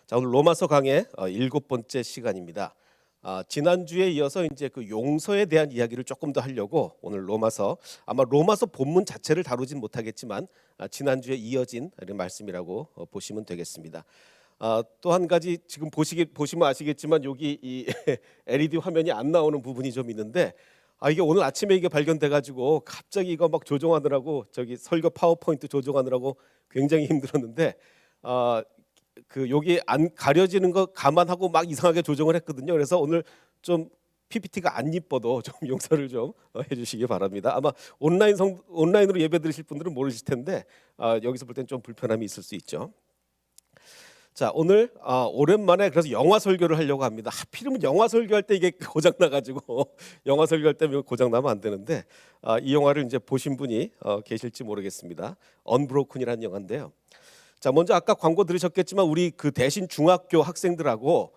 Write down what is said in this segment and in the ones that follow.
자, 오늘 로마서 강의 7번째 시간입니다. 지난주에 이어서 이제 그 용서에 대한 이야기를 조금 더 하려고 오늘 아마 로마서 본문 자체를 다루진 못하겠지만 지난주에 이어진 이런 말씀이라고 보시면 되겠습니다. 또 한 가지 지금 보시면 아시겠지만 여기 이 LED 화면이 안 나오는 부분이 좀 있는데 이게 오늘 아침에 이게 발견돼 가지고 갑자기 이거 막 조정하느라고 저기 설교 파워포인트 조정하느라고 굉장히 힘들었는데 그 여기 안 가려지는 거 감안하고 막 이상하게 조정을 했거든요. 그래서 오늘 좀 PPT가 안 이뻐도 좀 용서를 좀 해주시기 바랍니다. 아마 온라인으로 예배 드리실 분들은 모르실 텐데 여기서 볼 땐 좀 불편함이 있을 수 있죠. 자, 오늘 오랜만에 그래서 영화 설교를 하려고 합니다. 하필이면 영화 설교할 때 이게 고장 나가지고 영화 설교할 때 고장 나면 안 되는데 이 영화를 이제 보신 분이 계실지 모르겠습니다. 언브로큰이라는 영화인데요. 자, 먼저 아까 광고 들으셨겠지만 우리 그 대신 중학교 학생들하고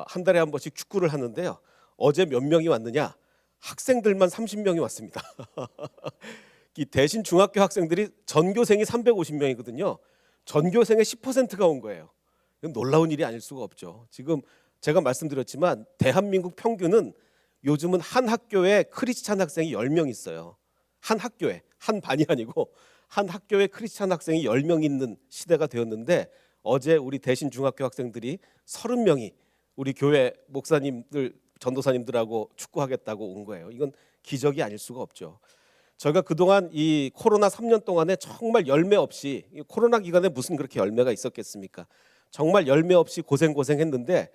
한 달에 한 번씩 축구를 하는데요. 어제 몇 명이 왔느냐? 학생들만 30명이 왔습니다. 이 대신 중학교 학생들이 전교생이 350명이거든요. 전교생의 10%가 온 거예요. 이건 놀라운 일이 아닐 수가 없죠. 지금 제가 말씀드렸지만 대한민국 평균은 요즘은 한 학교에 크리스찬 학생이 10명 있어요. 한 학교에, 한 반이 아니고 한 학교에 크리스찬 학생이 10명 있는 시대가 되었는데 어제 우리 대신 중학교 학생들이 30명이 우리 교회 목사님들, 전도사님들하고 축구하겠다고 온 거예요. 이건 기적이 아닐 수가 없죠. 저희가 그동안 이 코로나 3년 동안에 정말 열매 없이, 코로나 기간에 무슨 그렇게 열매가 있었겠습니까? 정말 열매 없이 고생했는데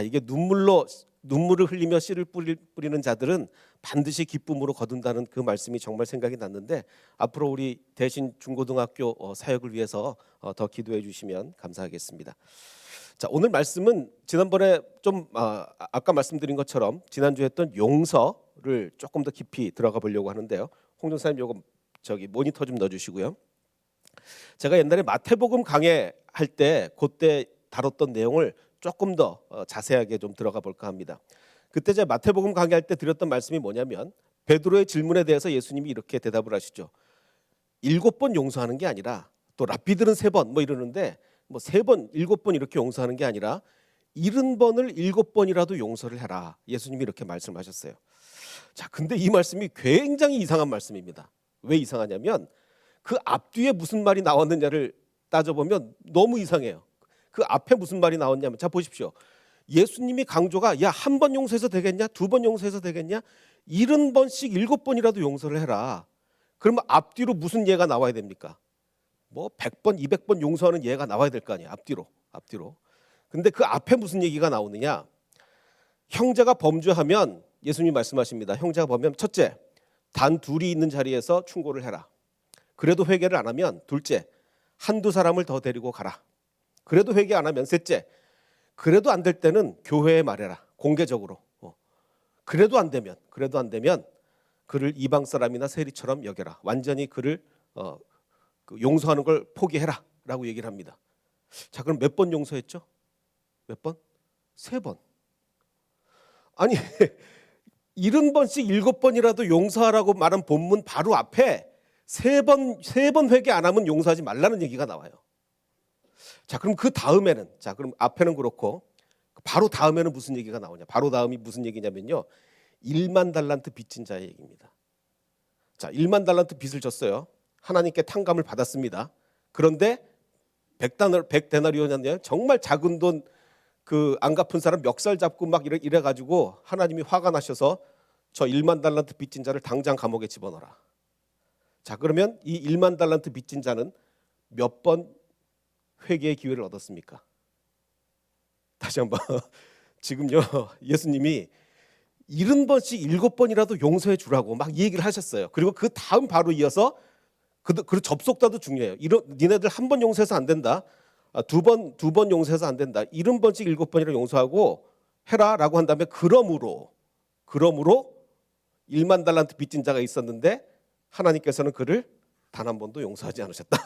이게 눈물을 흘리며 씨를 뿌리는 자들은 반드시 기쁨으로 거둔다는 그 말씀이 정말 생각이 났는데 앞으로 우리 대신 중고등학교 사역을 위해서 더 기도해 주시면 감사하겠습니다. 자, 오늘 말씀은 지난번에 좀 아까 말씀드린 것처럼 지난주에 했던 용서를 조금 더 깊이 들어가 보려고 하는데요. 홍 전사님 요거 모니터 좀 넣어주시고요. 제가 옛날에 마태복음 강해할 때 그때 다뤘던 내용을 조금 더 자세하게 좀 들어가 볼까 합니다. 그때 제가 마태복음 강의할 때 드렸던 말씀이 뭐냐면 베드로의 질문에 대해서 예수님이 이렇게 대답을 하시죠. 7번 용서하는 게 아니라 또 랍비들은 3번 뭐 이러는데 3번, 7번 이렇게 용서하는 게 아니라 70번을 7번이라도 용서를 해라. 예수님이 이렇게 말씀하셨어요. 자, 근데 이 말씀이 굉장히 이상한 말씀입니다. 왜 이상하냐면 그 앞뒤에 무슨 말이 나왔느냐를 따져보면 너무 이상해요. 그 앞에 무슨 말이 나왔냐면 자 보십시오. 예수님이 강조가 한 번 용서해서 되겠냐? 2번 용서해서 되겠냐? 70번씩 7번이라도 용서를 해라. 그러면 앞뒤로 무슨 예가 나와야 됩니까? 100번, 200번 용서하는 예가 나와야 될 거 아니에요. 앞뒤로. 근데 그 앞에 무슨 얘기가 나오느냐? 형제가 범죄하면 예수님이 말씀하십니다. 형제가 범죄하면 첫째, 단 둘이 있는 자리에서 충고를 해라. 그래도 회개를 안 하면 둘째, 한두 사람을 더 데리고 가라. 그래도 회개 안 하면 셋째, 그래도 안 될 때는 교회에 말해라. 공개적으로. 그래도 안 되면 그를 이방 사람이나 세리처럼 여겨라. 완전히 그를 용서하는 걸 포기해라 라고 얘기를 합니다. 자, 그럼 몇 번 용서했죠? 몇 번? 3번. 아니 70번씩 7번이라도 용서하라고 말한 본문 바로 앞에 3번 회개 안 하면 용서하지 말라는 얘기가 나와요. 자, 그럼 그 다음에는 그럼 앞에는 그렇고 바로 다음에는 무슨 얘기가 나오냐? 바로 다음이 무슨 얘기냐면요. 1만 달란트 빚진 자의 얘기입니다. 자, 1만 달란트 빚을 졌어요. 하나님께 탕감을 받았습니다. 그런데 100데나리온이었네요. 정말 작은 돈 안 갚은 사람 멱살 잡고 막 이래 가지고 하나님이 화가 나셔서 저 1만 달란트 빚진 자를 당장 감옥에 집어넣어라. 자, 그러면 이 1만 달란트 빚진 자는 몇 번 회개의 기회를 얻었습니까? 다시 한번 지금요 예수님이 70번씩 7번이라도 용서해 주라고 막 이 얘기를 하셨어요. 그리고 그 다음 바로 이어서 그 접속사도 중요해요. 니네들 한 번 용서해서 안 된다. 두 번 용서해서 안 된다. 70번씩 7번이라도 용서하고 해라라고 한 다음에 그러므로 1만 달란트 빚진 자가 있었는데 하나님께서는 그를 단 한 번도 용서하지 않으셨다.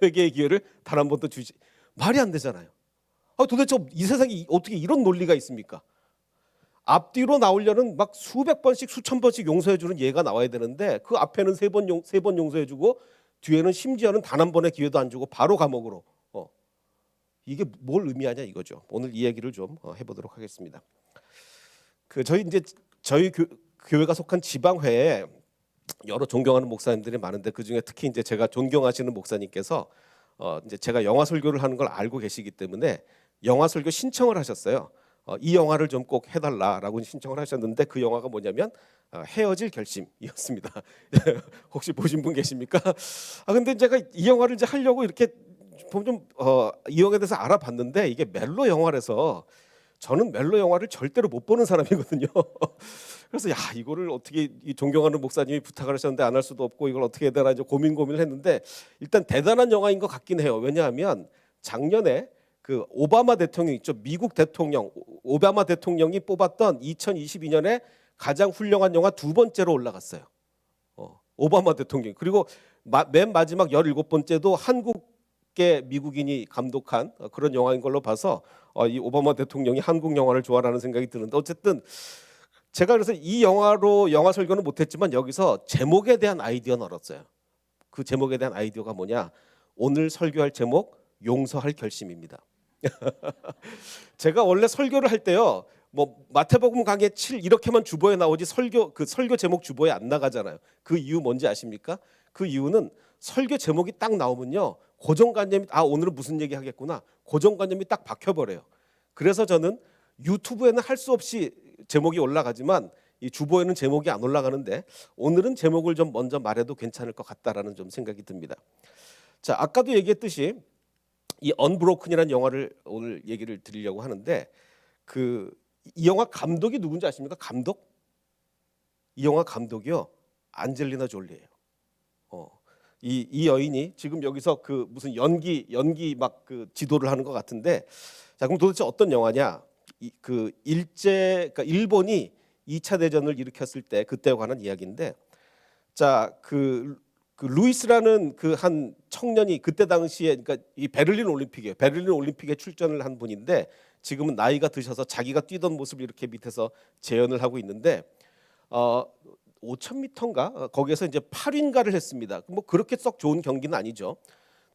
회개의 기회를 단 한 번도 주지. 말이 안 되잖아요. 도대체 이 세상에 어떻게 이런 논리가 있습니까? 앞뒤로 나오려는 막 수백 번씩 수천 번씩 용서해 주는 예가 나와야 되는데 그 앞에는 3번 용서해 주고 뒤에는 심지어는 단 한 번의 기회도 안 주고 바로 감옥으로. 이게 뭘 의미하냐 이거죠. 오늘 이 얘기를 좀 해보도록 하겠습니다. 저희 교회가 속한 지방회에 여러 존경하는 목사님들이 많은데 그 중에 특히 이제 제가 존경하시는 목사님께서 이제 제가 영화 설교를 하는 걸 알고 계시기 때문에 영화 설교 신청을 하셨어요. 이 영화를 좀 꼭 해달라라고 신청을 하셨는데 그 영화가 뭐냐면 헤어질 결심이었습니다. 혹시 보신 분 계십니까? 근데 제가 이 영화를 이제 하려고 이렇게 이 영화에 대해서 알아봤는데 이게 멜로 영화라서 저는 멜로 영화를 절대로 못 보는 사람이거든요. 그래서 이거를 어떻게 이 존경하는 목사님이 부탁을 하셨는데 안 할 수도 없고 이걸 어떻게 해야 되나 이제 고민을 했는데 일단 대단한 영화인 것 같긴 해요. 왜냐하면 작년에 그 오바마 대통령 있죠. 미국 대통령 오바마 대통령이 뽑았던 2022년에 가장 훌륭한 영화 두 번째로 올라갔어요. 오바마 대통령. 그리고 맨 마지막 17번째도 한국계 미국인이 감독한 그런 영화인 걸로 봐서 이 오바마 대통령이 한국 영화를 좋아하는 생각이 드는데 어쨌든 제가 그래서 이 영화로 영화 설교는 못했지만 여기서 제목에 대한 아이디어는 얻었어요. 그 제목에 대한 아이디어가 뭐냐? 오늘 설교할 제목 용서할 결심입니다. 제가 원래 설교를 할 때요, 뭐 마태복음 강해 7 이렇게만 주보에 나오지 설교 제목 주보에 안 나가잖아요. 그 이유 뭔지 아십니까? 그 이유는 설교 제목이 딱 나오면요, 고정관념이 오늘은 무슨 얘기 하겠구나, 고정관념이 딱 박혀버려요. 그래서 저는 유튜브에는 할 수 없이 제목이 올라가지만 이 주보에는 제목이 안 올라가는데 오늘은 제목을 좀 먼저 말해도 괜찮을 것 같다라는 좀 생각이 듭니다. 자, 아까도 얘기했듯이 이 언브로큰이라는 영화를 오늘 얘기를 드리려고 하는데 이 영화 감독이 누군지 아십니까? 감독? 이 영화 감독이요, 안젤리나 졸리예요. 이 여인이 지금 여기서 그 무슨 연기 막 그 지도를 하는 것 같은데, 자, 그럼 도대체 어떤 영화냐? 그러니까 일본이 2차 대전을 일으켰을 때 그때에 관한 이야기인데, 자, 루이스라는 그 한 청년이 그때 당시에, 그러니까 이 베를린 올림픽에 출전을 한 분인데 지금은 나이가 드셔서 자기가 뛰던 모습을 이렇게 밑에서 재현을 하고 있는데 5,000m인가 거기에서 이제 8윈가를 했습니다. 뭐 그렇게 썩 좋은 경기는 아니죠.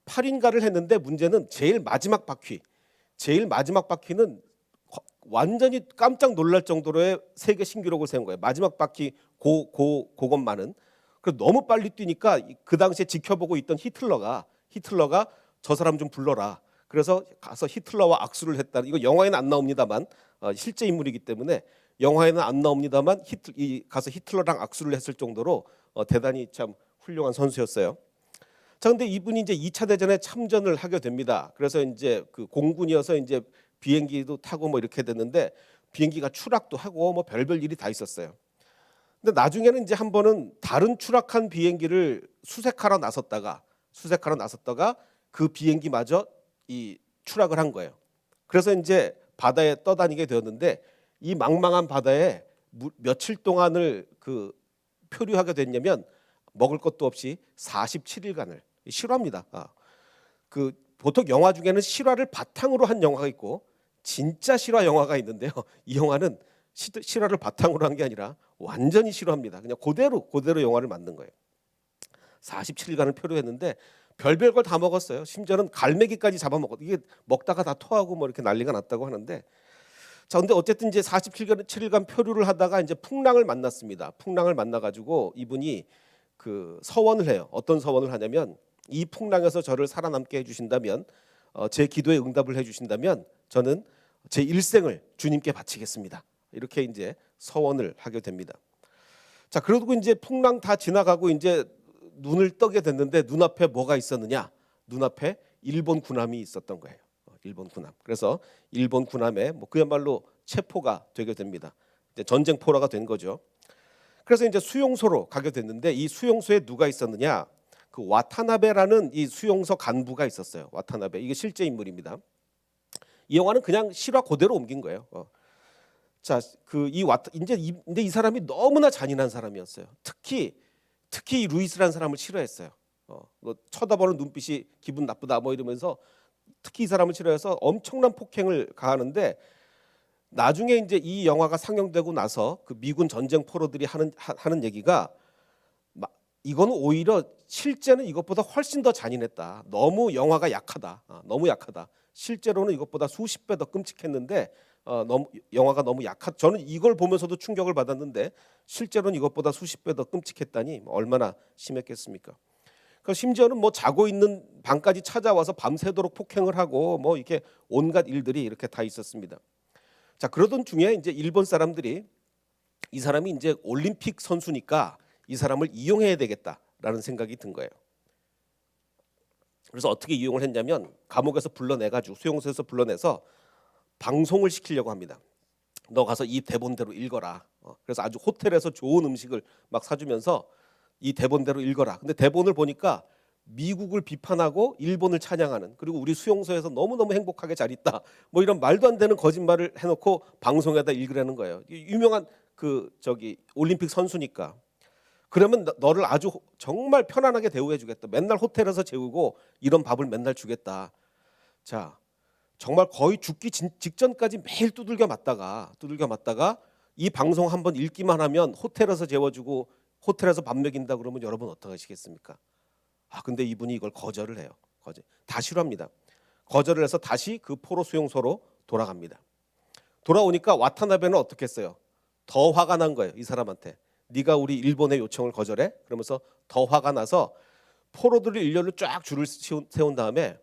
8윈가를 했는데 문제는 제일 마지막 바퀴는 완전히 깜짝 놀랄 정도로의 세계 신기록을 세운 거예요. 마지막 바퀴 그것만은. 그래서 너무 빨리 뛰니까 그 당시에 지켜보고 있던 히틀러가 저 사람 좀 불러라. 그래서 가서 히틀러와 악수를 했다. 이거 영화에는 안 나옵니다만 실제 인물이기 때문에 영화에는 안 나옵니다만 가서 히틀러랑 악수를 했을 정도로 대단히 참 훌륭한 선수였어요. 자, 근데 이분이 이제 2차 대전에 참전을 하게 됩니다. 그래서 이제 그 공군이어서 이제 비행기도 타고 뭐 이렇게 됐는데 비행기가 추락도 하고 뭐 별별 일이 다 있었어요. 근데 나중에는 이제 한 번은 다른 추락한 비행기를 수색하러 나섰다가 그 비행기마저 이 추락을 한 거예요. 그래서 이제 바다에 떠다니게 되었는데 이 망망한 바다에 며칠 동안을 표류하게 됐냐면 먹을 것도 없이 47일간을 실화입니다. 보통 영화 중에는 실화를 바탕으로 한 영화가 있고 진짜 실화 영화가 있는데요. 이 영화는 실화를 바탕으로 한 게 아니라 완전히 실화입니다. 그냥 그대로 영화를 만든 거예요. 47일간을 표류했는데 별별 걸 다 먹었어요. 심지어는 갈매기까지 잡아먹었. 이게 먹다가 다 토하고 뭐 이렇게 난리가 났다고 하는데, 자, 근데 어쨌든 이제 47일간 표류를 하다가 이제 풍랑을 만났습니다. 풍랑을 만나가지고 이분이 서원을 해요. 어떤 서원을 하냐면 이 풍랑에서 저를 살아남게 해주신다면, 제 기도에 응답을 해주신다면 저는 제 일생을 주님께 바치겠습니다. 이렇게 이제 서원을 하게 됩니다. 자, 그러고 이제 풍랑 다 지나가고 이제 눈을 뜨게 됐는데 눈앞에 뭐가 있었느냐? 눈앞에 일본 군함이 있었던 거예요. 일본 군함. 그래서 일본 군함에 뭐 그야말로 체포가 되게 됩니다. 이제 전쟁포로가 된 거죠. 그래서 이제 수용소로 가게 됐는데 이 수용소에 누가 있었느냐? 그 와타나베라는 이 수용소 간부가 있었어요. 와타나베. 이게 실제 인물입니다. 이 영화는 그냥 실화 그대로 옮긴 거예요. 자, 근데 이 사람이 너무나 잔인한 사람이었어요. 특히 이 루이스라는 사람을 싫어했어요. 쳐다보는 눈빛이 기분 나쁘다 뭐 이러면서 특히 이 사람을 싫어해서 엄청난 폭행을 가하는데, 나중에 이제 이 영화가 상영되고 나서 그 미군 전쟁 포로들이 하는 얘기가 이거는 오히려 실제는 이것보다 훨씬 더 잔인했다. 너무 영화가 약하다. 너무 약하다. 실제로는 이것보다 수십 배 더 끔찍했는데 너무 영화가 너무 저는 이걸 보면서도 충격을 받았는데 실제로는 이것보다 수십 배 더 끔찍했다니 얼마나 심했겠습니까? 그러니까 심지어는 뭐 자고 있는 방까지 찾아와서 밤새도록 폭행을 하고 뭐 이렇게 온갖 일들이 이렇게 다 있었습니다. 자, 그러던 중에 이제 일본 사람들이 이 사람이 이제 올림픽 선수니까 이 사람을 이용해야 되겠다라는 생각이 든 거예요. 그래서 어떻게 이용을 했냐면 감옥에서 불러내가지고 수용소에서 불러내서 방송을 시키려고 합니다. 너 가서 이 대본대로 읽어라. 그래서 아주 호텔에서 좋은 음식을 막 사주면서 이 대본대로 읽어라. 근데 대본을 보니까 미국을 비판하고 일본을 찬양하는, 그리고 우리 수용소에서 너무너무 행복하게 잘 있다, 뭐 이런 말도 안 되는 거짓말을 해놓고 방송에다 읽으라는 거예요. 유명한 올림픽 선수니까. 그러면 너를 아주 정말 편안하게 대우해주겠다. 맨날 호텔에서 재우고 이런 밥을 맨날 주겠다. 자, 정말 거의 죽기 직전까지 매일 두들겨 맞다가 이 방송 한번 읽기만 하면 호텔에서 재워주고 호텔에서 밥 먹인다 그러면 여러분 어떻게 하시겠습니까? 근데 이분이 이걸 거절을 해요. 다 싫어합니다. 거절을 해서 다시 그 포로 수용소로 돌아갑니다. 돌아오니까 와타나베는 어떻게 했어요? 더 화가 난 거예요. 이 사람한테. 네가 우리 일본의 요청을 거절해? 그러면서 더 화가 나서 포로들을 일렬로 쫙 줄을 세운 다음에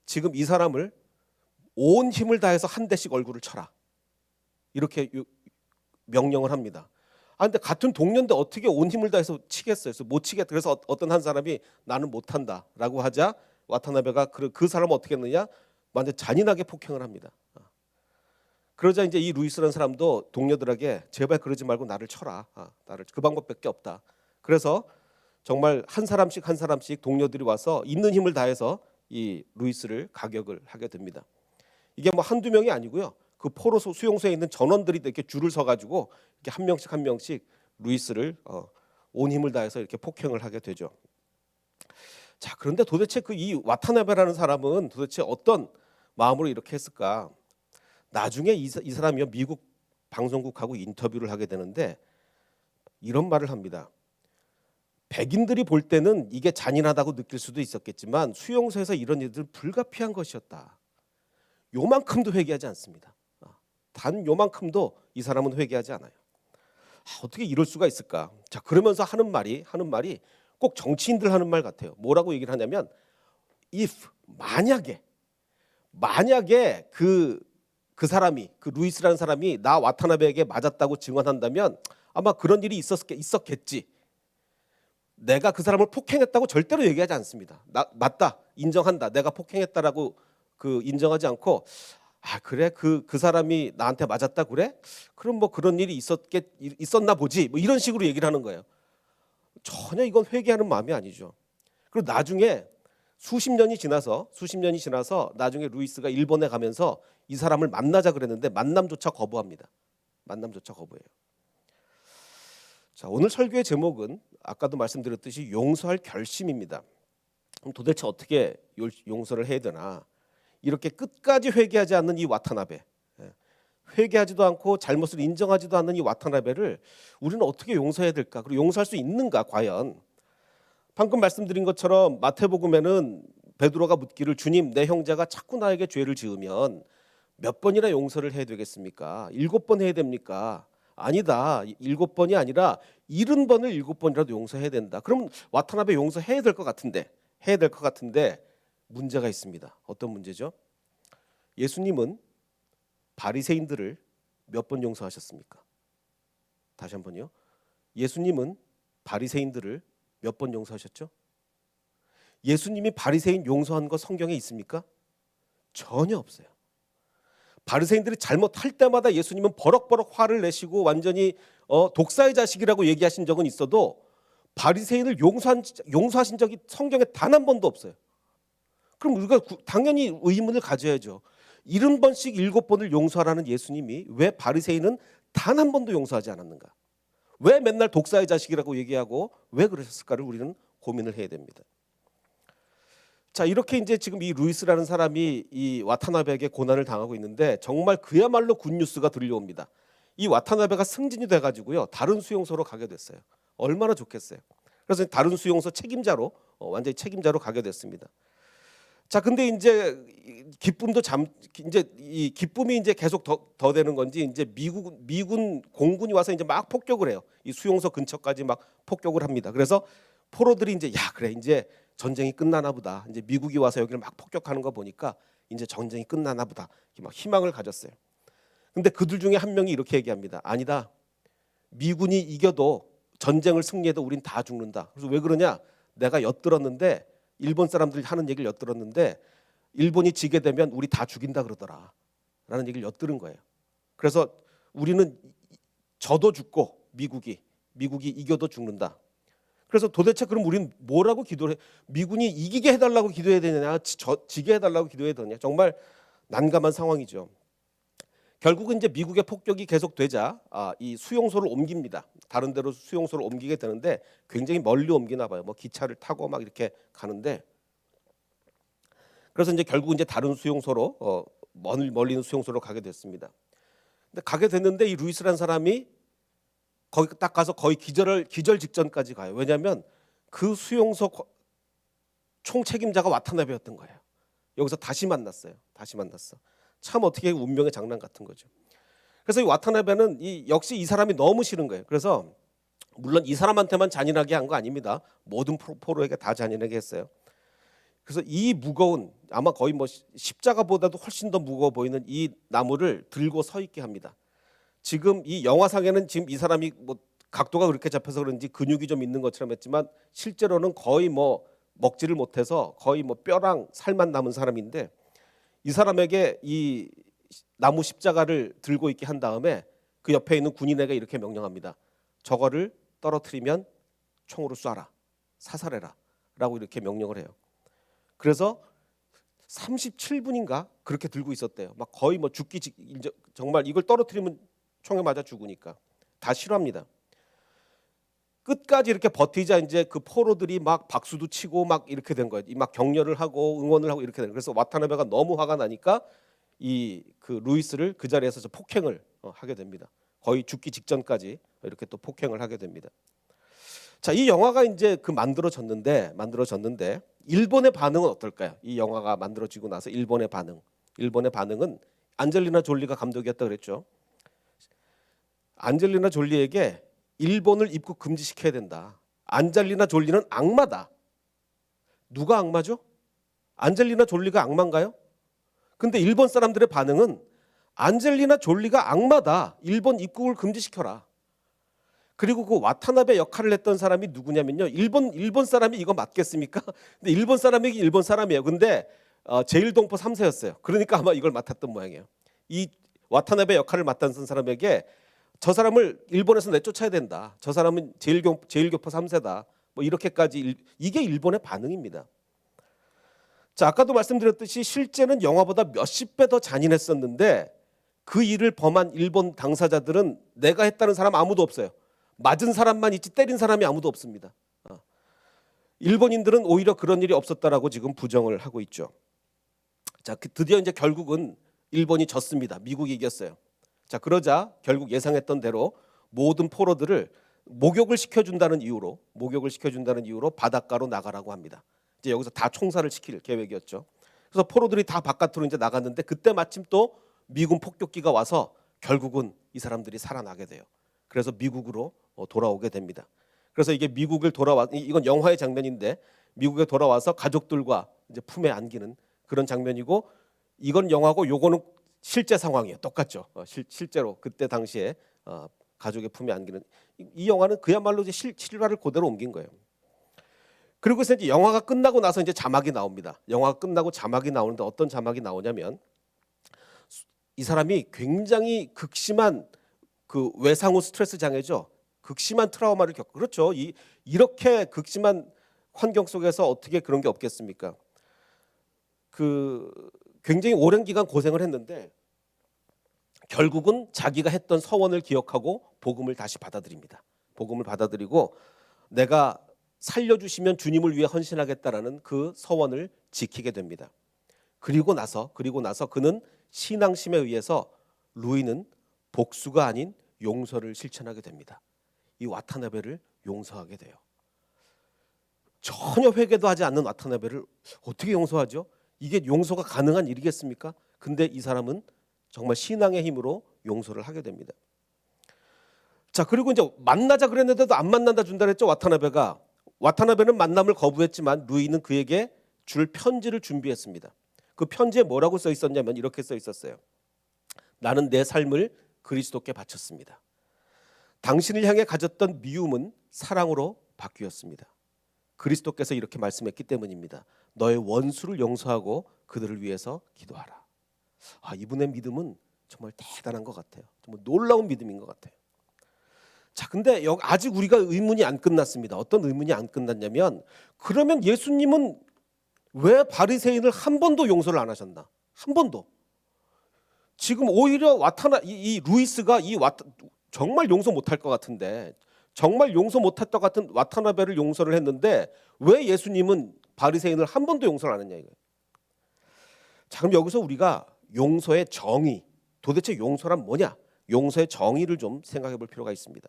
지금 이 사람을 온 힘을 다해서 한 대씩 얼굴을 쳐라. 이렇게 명령을 합니다. 근데 같은 동료인데 어떻게 온 힘을 다해서 치겠어요? 그래서 못 치겠다. 그래서 어떤 한 사람이 나는 못한다라고 하자 와타나베가 그 사람은 어떻게 했느냐? 완전 잔인하게 폭행을 합니다. 그러자 이제 이 루이스라는 사람도 동료들에게 제발 그러지 말고 나를 쳐라. 나를 그 방법밖에 없다. 그래서 정말 한 사람씩 동료들이 와서 있는 힘을 다해서 이 루이스를 가격을 하게 됩니다. 이게 뭐 한두 명이 아니고요. 그 포로 수용소에 있는 전원들이 이렇게 줄을 서가지고 이렇게 한 명씩 루이스를 온 힘을 다해서 이렇게 폭행을 하게 되죠. 자, 그런데 도대체 이 와타나베라는 사람은 도대체 어떤 마음으로 이렇게 했을까? 나중에 이 사람이 미국 방송국하고 인터뷰를 하게 되는데 이런 말을 합니다. 백인들이 볼 때는 이게 잔인하다고 느낄 수도 있었겠지만 수용소에서 이런 일들은 불가피한 것이었다. 요만큼도 회개하지 않습니다. 단 요만큼도 이 사람은 회개하지 않아요. 어떻게 이럴 수가 있을까? 자, 그러면서 하는 말이 꼭 정치인들 하는 말 같아요. 뭐라고 얘기를 하냐면 if 만약에 그 사람이 루이스라는 사람이 나 와타나베에게 맞았다고 증언한다면 아마 그런 일이 있었겠지. 내가 그 사람을 폭행했다고 절대로 얘기하지 않습니다. 맞다, 인정한다, 내가 폭행했다라고 인정하지 않고 그래 그 사람이 나한테 맞았다 그래? 그럼 뭐 그런 일이 있었나 보지. 뭐 이런 식으로 얘기를 하는 거예요. 전혀 이건 회개하는 마음이 아니죠. 그리고 나중에 수십 년이 지나서 나중에 루이스가 일본에 가면서 이 사람을 만나자 그랬는데 만남조차 거부합니다. 만남조차 거부해요. 자, 오늘 설교의 제목은 아까도 말씀드렸듯이 용서할 결심입니다. 그럼 도대체 어떻게 용서를 해야 되나? 이렇게 끝까지 회개하지 않는 이 와타나베, 회개하지도 않고 잘못을 인정하지도 않는 이 와타나베를 우리는 어떻게 용서해야 될까? 그리고 용서할 수 있는가 과연? 방금 말씀드린 것처럼 마태복음에는 베드로가 묻기를 주님, 내 형제가 자꾸 나에게 죄를 지으면 몇 번이나 용서를 해야 되겠습니까? 7번 해야 됩니까? 아니다. 7번이 아니라 70번을 7번이라도 용서해야 된다. 그럼 와타나베 용서해야 될 것 같은데 문제가 있습니다. 어떤 문제죠? 예수님은 바리새인들을 몇 번 용서하셨습니까? 다시 한번요. 예수님은 바리새인들을 몇 번 용서하셨죠? 예수님이 바리새인 용서한 거 성경에 있습니까? 전혀 없어요. 바리새인들이 잘못할 때마다 예수님은 버럭버럭 화를 내시고 완전히 독사의 자식이라고 얘기하신 적은 있어도 바리새인을 용서하신 적이 성경에 단 한 번도 없어요. 그럼 우리가 당연히 의문을 가져야죠. 70번씩 7번을 용서하라는 예수님이 왜 바리새인은 단 한 번도 용서하지 않았는가? 왜 맨날 독사의 자식이라고 얘기하고 왜 그러셨을까를 우리는 고민을 해야 됩니다. 자, 이렇게 이제 지금 이 루이스라는 사람이 이 와타나베에게 고난을 당하고 있는데 정말 그야말로 굿뉴스가 들려옵니다. 이 와타나베가 승진이 돼가지고요 다른 수용소로 가게 됐어요. 얼마나 좋겠어요. 그래서 다른 수용소 책임자로 완전히 책임자로 가게 됐습니다. 자, 근데 이제 기쁨도 이제 이 기쁨이 이제 계속 더 되는 건지 이제 미군 공군이 와서 이제 막 폭격을 해요. 이 수용소 근처까지 막 폭격을 합니다. 그래서 포로들이 이제 야, 그래 이제 전쟁이 끝나나 보다. 이제 미국이 와서 여기를 막 폭격하는 거 보니까 이제 전쟁이 끝나나 보다. 이렇게 막 희망을 가졌어요. 근데 그들 중에 한 명이 이렇게 얘기합니다. 아니다. 미군이 이겨도 전쟁을 승리해도 우린 다 죽는다. 그래서 왜 그러냐? 내가 엿들었는데 일본 사람들이 하는 얘기를 엿들었는데 일본이 지게 되면 우리 다 죽인다 그러더라. 라는 얘기를 엿들은 거예요. 그래서 우리는 져도 죽고 미국이 이겨도 죽는다. 그래서 도대체 그럼 우리는 뭐라고 기도를 해? 미군이 이기게 해달라고 기도해야 되느냐, 지게 해달라고 기도해야 되느냐. 정말 난감한 상황이죠. 결국은 이제 미국의 폭격이 계속되자 이 수용소를 옮깁니다. 다른 데로 수용소를 옮기게 되는데 굉장히 멀리 옮기나 봐요. 뭐 기차를 타고 막 이렇게 가는데 그래서 이제 결국 이제 다른 수용소로 멀리 있는 수용소로 가게 됐습니다. 근데 가게 됐는데 이 루이스라는 사람이 거기 딱 가서 거의 기절 직전까지 가요. 왜냐하면 그 수용소 총 책임자가 와타나베였던 거예요. 여기서 다시 만났어요. 다시 만났어. 참 어떻게 운명의 장난 같은 거죠. 그래서 이 와타나베는 역시 이 사람이 너무 싫은 거예요. 그래서 물론 이 사람한테만 잔인하게 한 거 아닙니다. 모든 포로에게 다 잔인하게 했어요. 그래서 이 무거운 아마 거의 뭐 십자가보다도 훨씬 더 무거워 보이는 이 나무를 들고 서 있게 합니다. 지금 이 영화상에는 지금 이 사람이 뭐 각도가 그렇게 잡혀서 그런지 근육이 좀 있는 것처럼 했지만 실제로는 거의 뭐 먹지를 못해서 거의 뭐 뼈랑 살만 남은 사람인데 이 사람에게 이 나무 십자가를 들고 있게 한 다음에 그 옆에 있는 군인에게 이렇게 명령합니다. 저거를 떨어뜨리면 총으로 쏴라. 사살해라. 라고 이렇게 명령을 해요. 그래서 37분인가 그렇게 들고 있었대요. 막 거의 뭐 정말 이걸 떨어뜨리면 총에 맞아 죽으니까 다 싫어합니다. 끝까지 이렇게 버티자 이제 그 포로들이 막 박수도 치고 막 이렇게 된 거예요. 막 격려를 하고 응원을 하고 이렇게 된 거예요. 그래서 와타나베가 너무 화가 나니까 이 그 루이스를 그 자리에서 폭행을 하게 됩니다. 거의 죽기 직전까지 이렇게 또 폭행을 하게 됩니다. 자, 이 영화가 이제 만들어졌는데 일본의 반응은 어떨까요? 이 영화가 만들어지고 나서 일본의 반응은 안젤리나 졸리가 감독이었다 그랬죠. 안젤리나 졸리에게 일본을 입국 금지시켜야 된다. 안젤리나 졸리는 악마다. 누가 악마죠? 안젤리나 졸리가 악마인가요? 근데 일본 사람들의 반응은 안젤리나 졸리가 악마다. 일본 입국을 금지시켜라. 그리고 그 와타나베 역할을 했던 사람이 누구냐면요. 일본 사람이 이거 맞겠습니까? 근데 일본 사람이 일본 사람이에요. 근데 제1동포 3세였어요. 그러니까 아마 이걸 맡았던 모양이에요. 이 와타나베 역할을 맡았던 사람에게 저 사람을 일본에서 내쫓아야 된다. 저 사람은 제1교포 3세다. 뭐 이렇게까지 이게 일본의 반응입니다. 자, 아까도 말씀드렸듯이 실제는 영화보다 몇십 배 더 잔인했었는데 그 일을 범한 일본 당사자들은 내가 했다는 사람 아무도 없어요. 맞은 사람만 있지 때린 사람이 아무도 없습니다. 일본인들은 오히려 그런 일이 없었다라고 지금 부정을 하고 있죠. 자, 드디어 이제 결국은 일본이 졌습니다. 미국이 이겼어요. 자, 그러자 결국 예상했던 대로 모든 포로들을 목욕을 시켜준다는 이유로 바닷가로 나가라고 합니다. 이제 여기서 다 총살을 시킬 계획이었죠. 그래서 포로들이 다 바깥으로 이제 나갔는데 그때 마침 또 미군 폭격기가 와서 결국은 이 사람들이 살아나게 돼요. 그래서 미국으로 돌아오게 됩니다. 그래서 이게 이건 영화의 장면인데 미국에 돌아와서 가족들과 이제 품에 안기는 그런 장면이고 이건 영화고 요거는 실제 상황이에요. 똑같죠. 실제로 그때 당시에 가족의 품에 안기는 이 영화는 그야말로 이제 실화를 그대로 옮긴 거예요. 그리고 이제 영화가 끝나고 나서 이제 자막이 나옵니다. 영화가 끝나고 자막이 나오는데 어떤 자막이 나오냐면 이 사람이 굉장히 극심한 그 외상 후 스트레스 장애죠. 극심한 트라우마를 그렇죠. 이렇게 극심한 환경 속에서 어떻게 그런 게 없겠습니까? 굉장히 오랜 기간 고생을 했는데 결국은 자기가 했던 서원을 기억하고 복음을 다시 받아들입니다. 복음을 받아들이고 내가 살려주시면 주님을 위해 헌신하겠다라는 그 서원을 지키게 됩니다. 그리고 나서 그는 신앙심에 의해서 루이는 복수가 아닌 용서를 실천하게 됩니다. 이 와타나베를 용서하게 돼요. 전혀 회개도 하지 않는 와타나베를 어떻게 용서하죠? 이게 용서가 가능한 일이겠습니까? 근데 이 사람은 정말 신앙의 힘으로 용서를 하게 됩니다. 자, 그리고 이제 만나자 그랬는데도 안 만난다 준다 그랬죠. 와타나베는 만남을 거부했지만 루이는 그에게 줄 편지를 준비했습니다. 그 편지에 뭐라고 써 있었냐면 이렇게 써 있었어요. 나는 내 삶을 그리스도께 바쳤습니다. 당신을 향해 가졌던 미움은 사랑으로 바뀌었습니다. 그리스도께서 이렇게 말씀했기 때문입니다. 너의 원수를 용서하고 그들을 위해서 기도하라. 이분의 믿음은 정말 대단한 것 같아요. 정말 놀라운 믿음인 것 같아요. 자, 근데 아직 우리가 의문이 안 끝났습니다. 어떤 의문이 안 끝났냐면 그러면 예수님은 왜 바리새인을 한 번도 용서를 안 하셨나? 한 번도. 지금 오히려 이 루이스가 정말 용서 못할 것 같은데 정말 용서 못할 것 같은 와타나베를 용서를 했는데 왜 예수님은 바리새인을 한 번도 용서를 안 했냐 이거예요. 자, 그럼 여기서 우리가 용서의 정의, 도대체 용서란 뭐냐? 용서의 정의를 좀 생각해 볼 필요가 있습니다.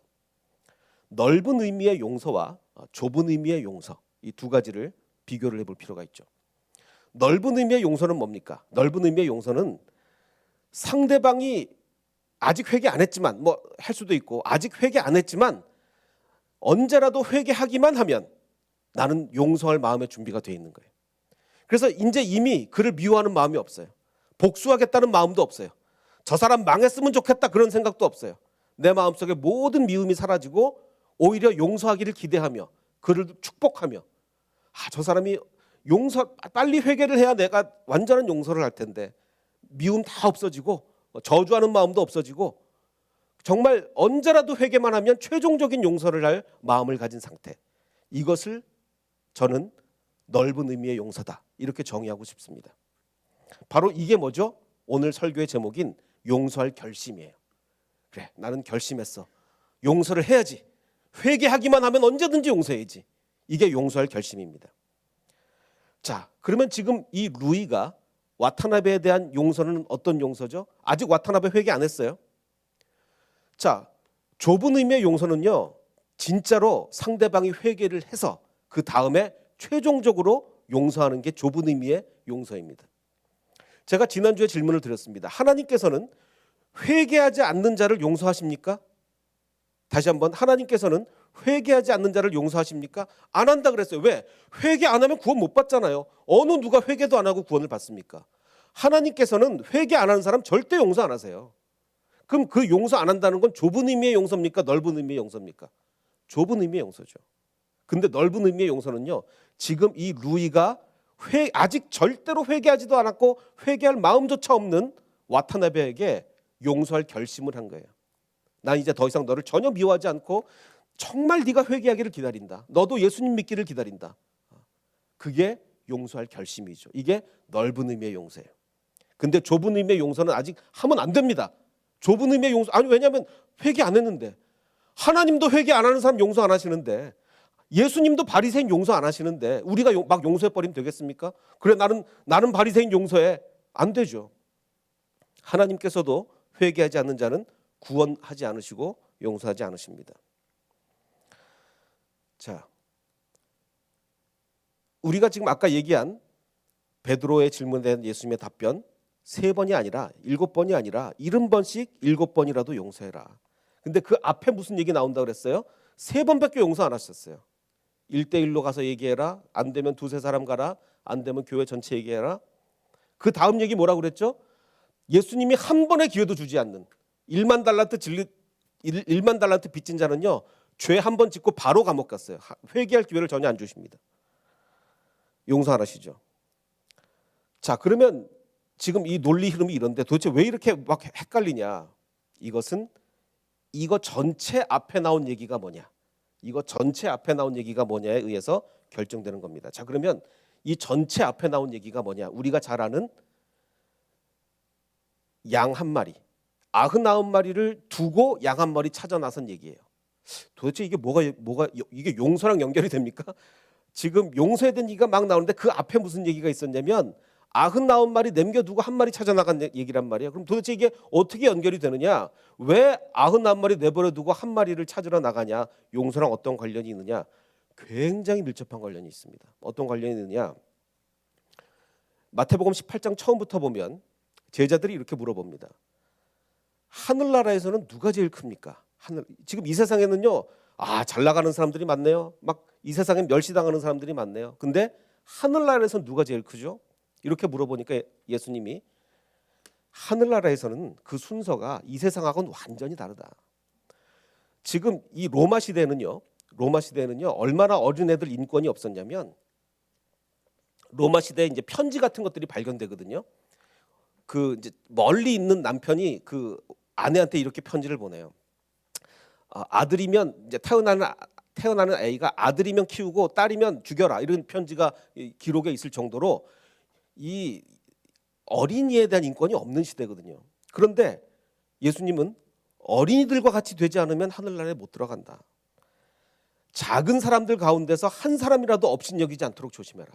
넓은 의미의 용서와 좁은 의미의 용서, 이 두 가지를 비교를 해볼 필요가 있죠. 넓은 의미의 용서는 뭡니까? 넓은 의미의 용서는 상대방이 아직 회개 안 했지만 할 수도 있고 아직 회개 안 했지만 언제라도 회개하기만 하면 나는 용서할 마음의 준비가 돼 있는 거예요. 그래서 이제 이미 그를 미워하는 마음이 없어요. 복수하겠다는 마음도 없어요. 저 사람 망했으면 좋겠다 그런 생각도 없어요. 내 마음속에 모든 미움이 사라지고 오히려 용서하기를 기대하며 그를 축복하며 저 사람이 빨리 회개를 해야 내가 완전한 용서를 할 텐데 미움 다 없어지고 저주하는 마음도 없어지고 정말 언제라도 회개만 하면 최종적인 용서를 할 마음을 가진 상태. 이것을 저는 넓은 의미의 용서다 이렇게 정의하고 싶습니다. 바로 이게 뭐죠? 오늘 설교의 제목인 용서할 결심이에요. 그래, 나는 결심했어. 용서를 해야지. 회개하기만 하면 언제든지 용서해야지. 이게 용서할 결심입니다. 자, 그러면 지금 이 루이가 와타나베에 대한 용서는 어떤 용서죠? 아직 와타나베 회개 안 했어요. 자, 좁은 의미의 용서는요, 진짜로 상대방이 회개를 해서 그 다음에 최종적으로 용서하는 게 좁은 의미의 용서입니다. 제가 지난주에 질문을 드렸습니다. 하나님께서는 회개하지 않는 자를 용서하십니까? 다시 한번, 하나님께서는 회개하지 않는 자를 용서하십니까? 안 한다 그랬어요. 왜? 회개 안 하면 구원 못 받잖아요. 어느 누가 회개도 안 하고 구원을 받습니까? 하나님께서는 회개 안 하는 사람 절대 용서 안 하세요. 그럼 그 용서 안 한다는 건 좁은 의미의 용서입니까? 넓은 의미의 용서입니까? 좁은 의미의 용서죠. 근데 넓은 의미의 용서는요, 지금 이 루이가 아직 절대로 회개하지도 않았고 회개할 마음조차 없는 와타나베에게 용서할 결심을 한 거예요. 난 이제 더 이상 너를 전혀 미워하지 않고 정말 네가 회개하기를 기다린다. 너도 예수님 믿기를 기다린다. 그게 용서할 결심이죠. 이게 넓은 의미의 용서예요. 근데 좁은 의미의 용서는 아직 하면 안 됩니다. 좁은 의미의 용서, 왜냐하면 회개 안 했는데, 하나님도 회개 안 하는 사람 용서 안 하시는데, 예수님도 바리새인 용서 안 하시는데 우리가 막 용서해 버리면 되겠습니까? 그래, 나는 바리새인 용서해. 안 되죠. 하나님께서도 회개하지 않는 자는 구원하지 않으시고 용서하지 않으십니다. 자, 우리가 지금 아까 얘기한 베드로의 질문에 대한 예수님의 답변, 3번이 아니라 7번이 아니라 70번씩 7번이라도 용서해라. 근데 그 앞에 무슨 얘기 나온다고 그랬어요? 3번밖에 용서 안 하셨어요. 1대1로 가서 얘기해라. 안 되면 2-3사람 가라. 안 되면 교회 전체 얘기해라. 그 다음 얘기 뭐라고 그랬죠? 예수님이 한 번의 기회도 주지 않는 1만 달란트 빚진 자는요, 죄 한 번 짓고 바로 감옥 갔어요. 회개할 기회를 전혀 안 주십니다. 용서 안 하시죠. 자, 그러면 지금 이 논리 흐름이 이런데 도대체 왜 이렇게 막 헷갈리냐? 이거 전체 앞에 나온 얘기가 뭐냐? 이거 전체 앞에 나온 얘기가 뭐냐에 의해서 결정되는 겁니다. 자, 그러면 이 전체 앞에 나온 얘기가 뭐냐? 우리가 잘 아는 양 한 마리, 99마리를 두고 양 한 마리 찾아 나선 얘기예요. 도대체 이게 이게 용서랑 연결이 됩니까? 지금 용서에 대한 얘기가 막 나오는데 그 앞에 무슨 얘기가 있었냐면 99마리 남겨두고 한 마리 찾아 나간 얘기란 말이에요. 그럼 도대체 이게 어떻게 연결이 되느냐? 왜 99마리 내버려두고 한 마리를 찾으러 나가냐? 용서랑 어떤 관련이 있느냐? 굉장히 밀접한 관련이 있습니다. 어떤 관련이 있느냐? 마태복음 18장 처음부터 보면 제자들이 이렇게 물어봅니다. 하늘나라에서는 누가 제일 큽니까? 지금 이 세상에는요, 잘 나가는 사람들이 많네요. 막 이 세상에 멸시당하는 사람들이 많네요. 근데 하늘나라에서는 누가 제일 크죠? 이렇게 물어보니까 예수님이 하늘나라에서는 그 순서가 이 세상하고는 완전히 다르다. 지금 이 로마 시대는요 얼마나 어린애들 인권이 없었냐면, 로마 시대에 이제 편지 같은 것들이 발견되거든요. 그 이제 멀리 있는 남편이 그 아내한테 이렇게 편지를 보내요. 아들이면 이제 태어나는 아이가 아들이면 키우고 딸이면 죽여라, 이런 편지가 기록에 있을 정도로 이 어린이에 대한 인권이 없는 시대거든요. 그런데 예수님은 어린이들과 같이 되지 않으면 하늘나라에 못 들어간다. 작은 사람들 가운데서 한 사람이라도 업신여기지 않도록 조심해라.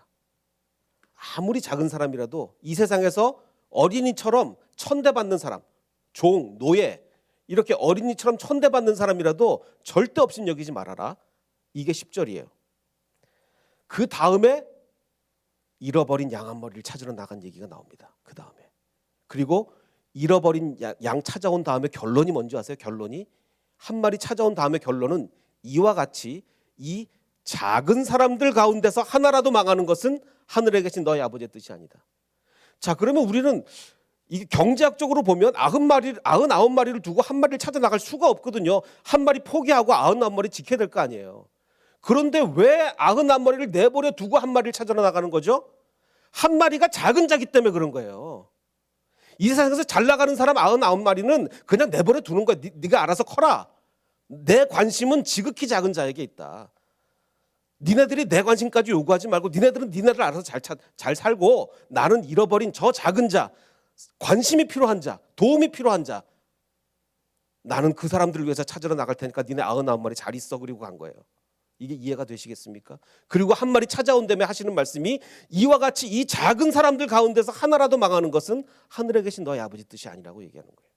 아무리 작은 사람이라도 이 세상에서 어린이처럼 천대받는 사람, 종, 노예, 이렇게 어린이처럼 천대받는 사람이라도 절대 업신여기지 말아라. 이게 10절이에요. 그 다음에 잃어버린 양 한 마리를 찾으러 나간 얘기가 나옵니다. 그 다음에. 그리고 잃어버린 양 찾아온 다음에 결론이 뭔지 아세요? 결론이 한 마리 찾아온 다음에 결론은 이와 같이 이 작은 사람들 가운데서 하나라도 망하는 것은 하늘에 계신 너희 아버지의 뜻이 아니다. 자, 그러면 우리는 이 경제학적으로 보면 99마리를 두고 한 마리를 찾아 나갈 수가 없거든요. 한 마리 포기하고 99마리 지켜야 될 거 아니에요. 그런데 왜 99마리를 내버려 두고 한 마리를 찾아 나가는 거죠? 한 마리가 작은 자기 때문에 그런 거예요. 이 세상에서 잘 나가는 사람 99마리는 그냥 내버려 두는 거야. 네가 알아서 커라. 내 관심은 지극히 작은 자에게 있다. 니네들이 내 관심까지 요구하지 말고 니네들은 니네를 알아서 잘 살고, 나는 잃어버린 저 작은 자, 관심이 필요한 자, 도움이 필요한 자, 나는 그 사람들을 위해서 찾으러 나갈 테니까 니네 99마리 잘 있어. 그리고 간 거예요. 이게 이해가 되시겠습니까? 그리고 한 마리 찾아온 다음에 하시는 말씀이 이와 같이 이 작은 사람들 가운데서 하나라도 망하는 것은 하늘에 계신 너희 아버지 뜻이 아니라고 얘기하는 거예요.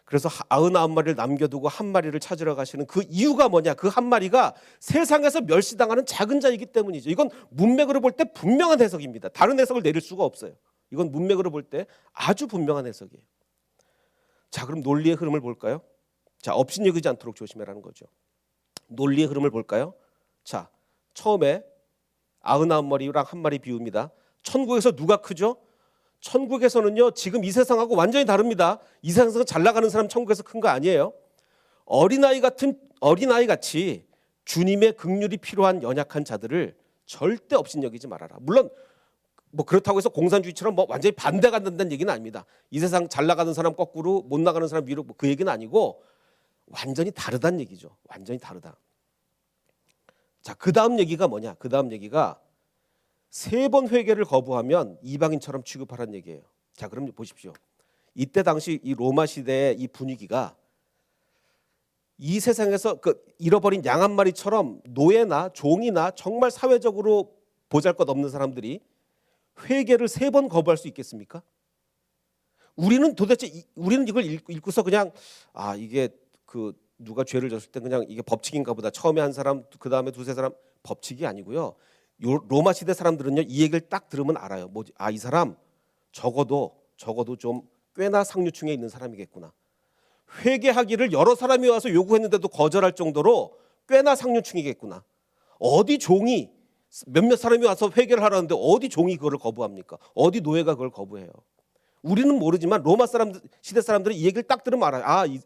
그래서 99마리를 남겨두고 한 마리를 찾으러 가시는 그 이유가 뭐냐? 그 한 마리가 세상에서 멸시당하는 작은 자이기 때문이죠. 이건 문맥으로 볼 때 분명한 해석입니다. 다른 해석을 내릴 수가 없어요. 이건 문맥으로 볼 때 아주 분명한 해석이에요. 자, 그럼 논리의 흐름을 볼까요? 자, 업신여기지 않도록 조심해라는 거죠. 논리의 흐름을 볼까요? 자, 처음에 99마리랑 한 마리 비웁니다. 천국에서 누가 크죠? 천국에서는요, 지금 이 세상하고 완전히 다릅니다. 이 세상에서 잘 나가는 사람 천국에서 큰 거 아니에요. 어린아이 같이 주님의 긍휼이 필요한 연약한 자들을 절대 업신여기지 말아라. 물론 뭐 그렇다고 해서 공산주의처럼 뭐 완전히 반대가 된다는 얘기는 아닙니다. 이 세상 잘 나가는 사람 거꾸로, 못 나가는 사람 위로, 그 얘기는 아니고 완전히 다르다는 얘기죠. 완전히 다르다. 자, 그 다음 얘기가 뭐냐? 그 다음 얘기가 3번 회개를 거부하면 이방인처럼 취급하라는 얘기예요. 자, 그럼 보십시오. 이때 당시 이 로마 시대의 이 분위기가 이 세상에서 그 잃어버린 양 한 마리처럼 노예나 종이나 정말 사회적으로 보잘것없는 사람들이 회개를 3번 거부할 수 있겠습니까? 우리는 이걸 읽고서 그냥 이게 그 누가 죄를 졌을 때 그냥 이게 법칙인가 보다. 처음에 한 사람, 그 다음에 두세 사람, 법칙이 아니고요. 로마 시대 사람들은요, 이 얘기를 딱 들으면 알아요. 뭐지? 이 사람 적어도 좀 꽤나 상류층에 있는 사람이겠구나. 회개하기를 여러 사람이 와서 요구했는데도 거절할 정도로 꽤나 상류층이겠구나. 어디 종이 몇몇 사람이 와서 회개를 하라는데 어디 종이 그거를 거부합니까? 어디 노예가 그걸 거부해요? 우리는 모르지만 로마 시대 사람들은 이 얘기를 딱 들으면 알아요.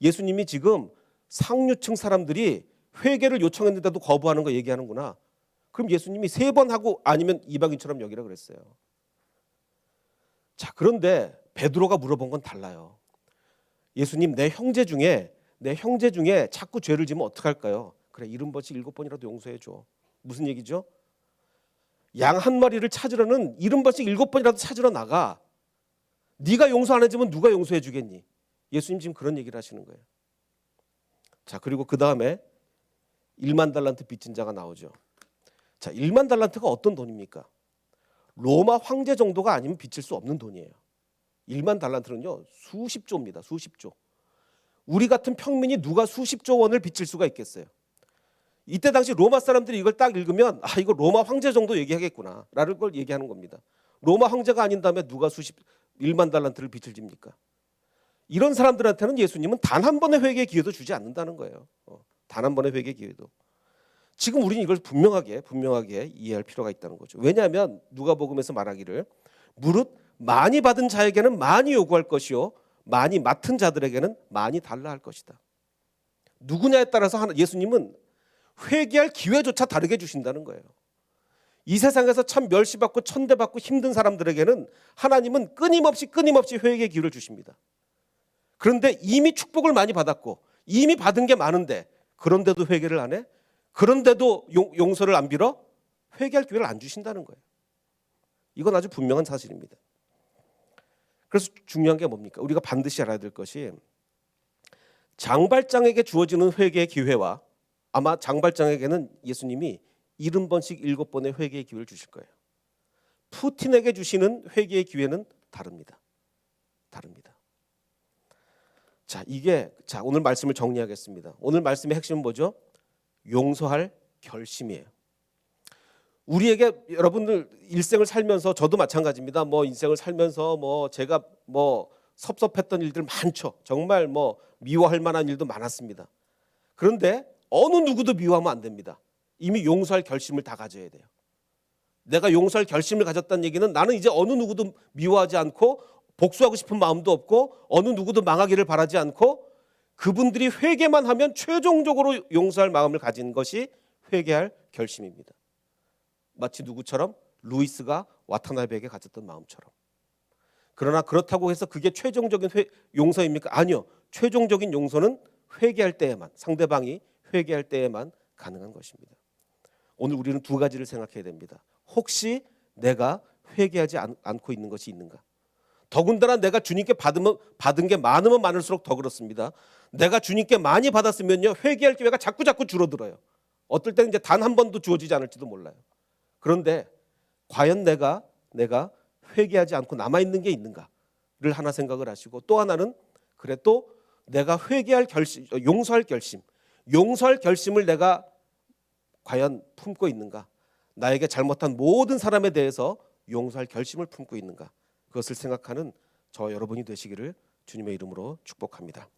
예수님이 지금 상류층 사람들이 회개를 요청했는데도 거부하는 거 얘기하는구나. 그럼 예수님이 3번 하고 아니면 이방인처럼 여기라 그랬어요. 자, 그런데 베드로가 물어본 건 달라요. 예수님, 내 형제 중에 자꾸 죄를 지면 어떡할까요? 그래, 70번씩 7번이라도 용서해 줘. 무슨 얘기죠? 양 한 마리를 찾으러는 70번씩 7번이라도 찾으러 나가. 네가 용서 안 해주면 누가 용서해 주겠니? 예수님 지금 그런 얘기를 하시는 거예요. 자, 그리고 그 다음에 1만 달란트 빚진 자가 나오죠. 자, 1만 달란트가 어떤 돈입니까? 로마 황제 정도가 아니면 빚질 수 없는 돈이에요. 1만 달란트는요, 수십조입니다. 수십조. 우리 같은 평민이 누가 수십조 원을 빚질 수가 있겠어요? 이때 당시 로마 사람들이 이걸 딱 읽으면 이거 로마 황제 정도 얘기하겠구나 라는 걸 얘기하는 겁니다. 로마 황제가 아닌 다음에 누가 1만 달란트를 빚을 집니까? 이런 사람들한테는 예수님은 단 한 번의 회개의 기회도 주지 않는다는 거예요. 단 한 번의 회개의 기회도. 지금 우리는 이걸 분명하게 이해할 필요가 있다는 거죠. 왜냐하면 누가복음에서 말하기를 무릇 많이 받은 자에게는 많이 요구할 것이요 많이 맡은 자들에게는 많이 달라 할 것이다. 누구냐에 따라서 예수님은 회개할 기회조차 다르게 주신다는 거예요. 이 세상에서 참 멸시받고 천대받고 힘든 사람들에게는 하나님은 끊임없이 회개의 기회를 주십니다. 그런데 이미 축복을 많이 받았고 이미 받은 게 많은데 그런데도 회개를 안 해? 그런데도 용서를 안 빌어? 회개할 기회를 안 주신다는 거예요. 이건 아주 분명한 사실입니다. 그래서 중요한 게 뭡니까? 우리가 반드시 알아야 될 것이 장발장에게 주어지는 회개의 기회와 아마 장발장에게는 예수님이 70번씩 7번의 회개의 기회를 주실 거예요. 푸틴에게 주시는 회개의 기회는 다릅니다. 자, 오늘 말씀을 정리하겠습니다. 오늘 말씀의 핵심은 뭐죠? 용서할 결심이에요. 우리에게 여러분들 일생을 살면서 저도 마찬가지입니다. 인생을 살면서 제가 섭섭했던 일들 많죠. 정말 미워할 만한 일도 많았습니다. 그런데 어느 누구도 미워하면 안 됩니다. 이미 용서할 결심을 다 가져야 돼요. 내가 용서할 결심을 가졌다는 얘기는 나는 이제 어느 누구도 미워하지 않고 복수하고 싶은 마음도 없고 어느 누구도 망하기를 바라지 않고 그분들이 회개만 하면 최종적으로 용서할 마음을 가진 것이 회개할 결심입니다. 마치 누구처럼? 루이스가 와타나베에게 가졌던 마음처럼. 그러나 그렇다고 해서 그게 최종적인 용서입니까? 아니요. 최종적인 용서는 회개할 때에만, 상대방이 회개할 때에만 가능한 것입니다. 오늘 우리는 두 가지를 생각해야 됩니다. 혹시 내가 회개하지 않고 있는 것이 있는가? 더군다나 내가 주님께 받은 게 많으면 많을수록 더 그렇습니다. 내가 주님께 많이 받았으면요, 회개할 기회가 자꾸 줄어들어요. 어떨 때는 이제 단 한 번도 주어지지 않을지도 몰라요. 그런데 과연 내가 회개하지 않고 남아있는 게 있는가를 하나 생각을 하시고, 또 하나는 그래 또 내가 회개할 결심, 용서할 결심을 내가 과연 품고 있는가? 나에게 잘못한 모든 사람에 대해서 용서할 결심을 품고 있는가? 그것을 생각하는 저 여러분이 되시기를 주님의 이름으로 축복합니다.